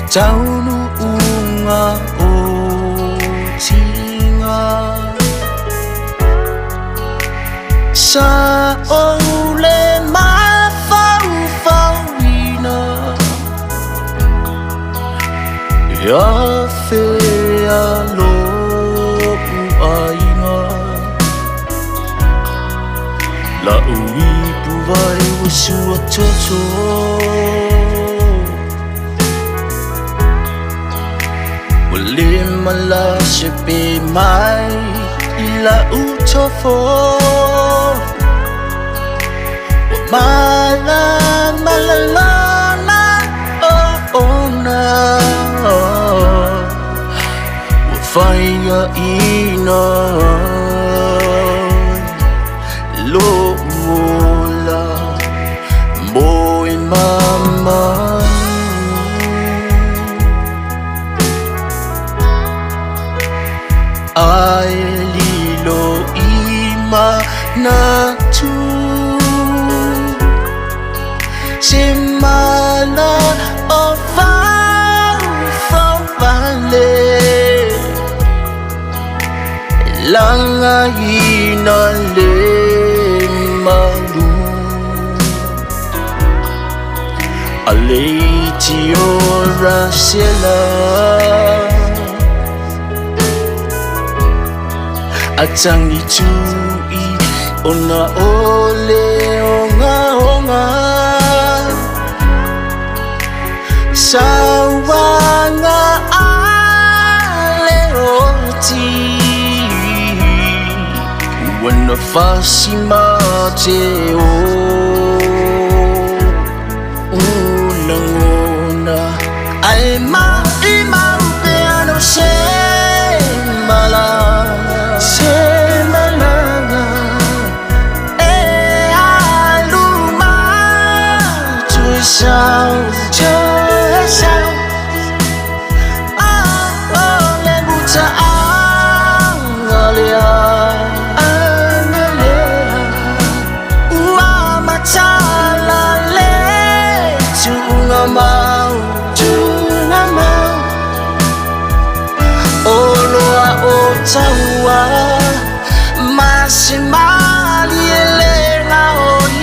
Tau nu unga o tinga Sa o le ma fau fau ina Ya fe alo aina La ui puwai wasua toto Lima la shepe mai ila utofo Mala malalana oh na Wafaya ina Lo mola Boy mama Ai lilo ima na tu Simala o fau vale Langa ina le malu Aleiti ora sela Atang itui ona ole onga Sawanga ale oti Wana fasi mate o Unangona Ai ma ima upeano se mala Sao chơi sao lên buta angalia matala le tunga mau oloa o taua masimali ele na oi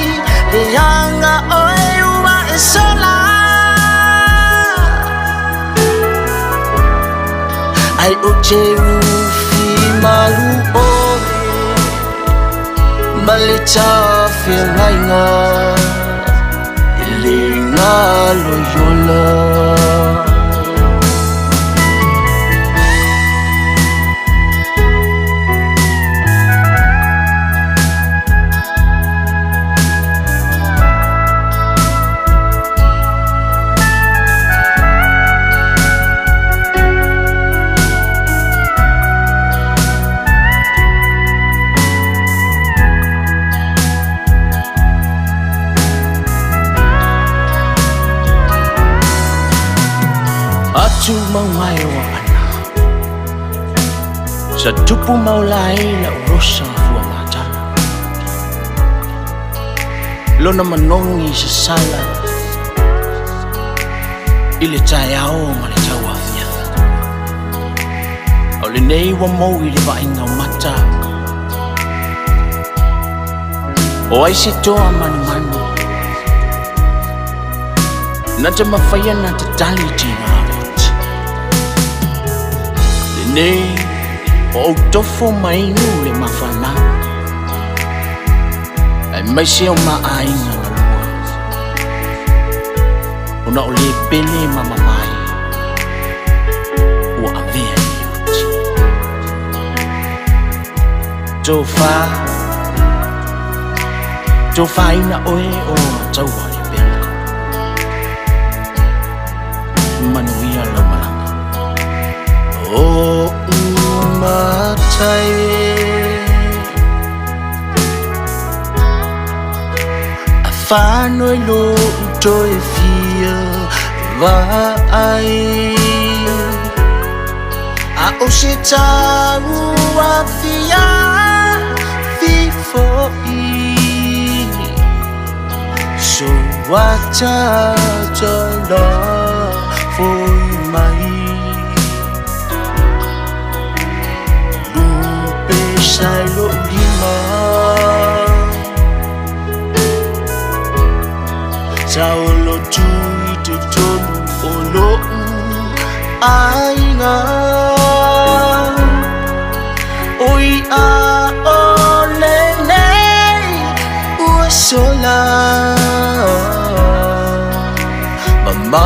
le anga oi sola Ai oche ufi malu o Malita fi ngainga Ilinga loyola Atu mau mai o ana Sa tupu mau lai la urosa fua mata Lona manongi sa sala Ile tayao ma le tau afia O le nei wa mau i le vainga o mata O ai se toa manu manu Na te mawhaia na te tali tina Nei, o tofo mai nu le mawhana Ai mai seo maainga na lua Ona o le pele mama mai Ua avea ni uti Tofa ina oe o taua le pele Manuia lo malanga O umatai Afanoi lo utoi fia vai A o se tau a fia fifoi So what I love for you ai ngờ ôi à ô lên đây ua số la mà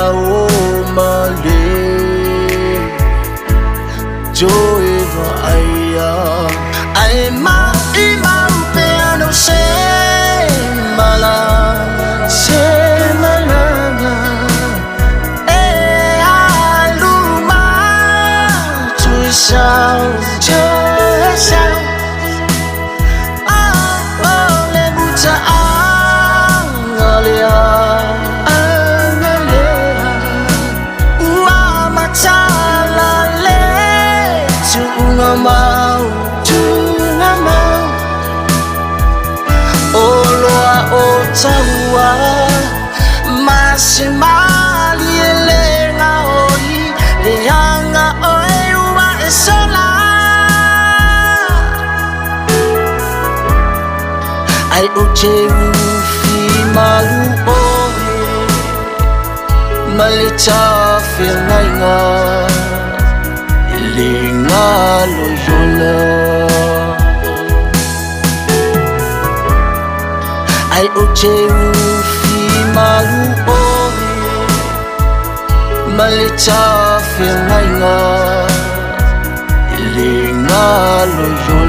ô mà đi rồi và ai mà đi mà về đâu sẽ mà là sẽ mà là ê ai lu mà chui sao chơi sao lên bút cha ngalia ua mà cha la le chu mau o taua masimali le ngaoi le anga oi wa esola ai o che fi malu o malita fi nga le ngalo yola ai o che fi malu o malita fi nga le ngalo yo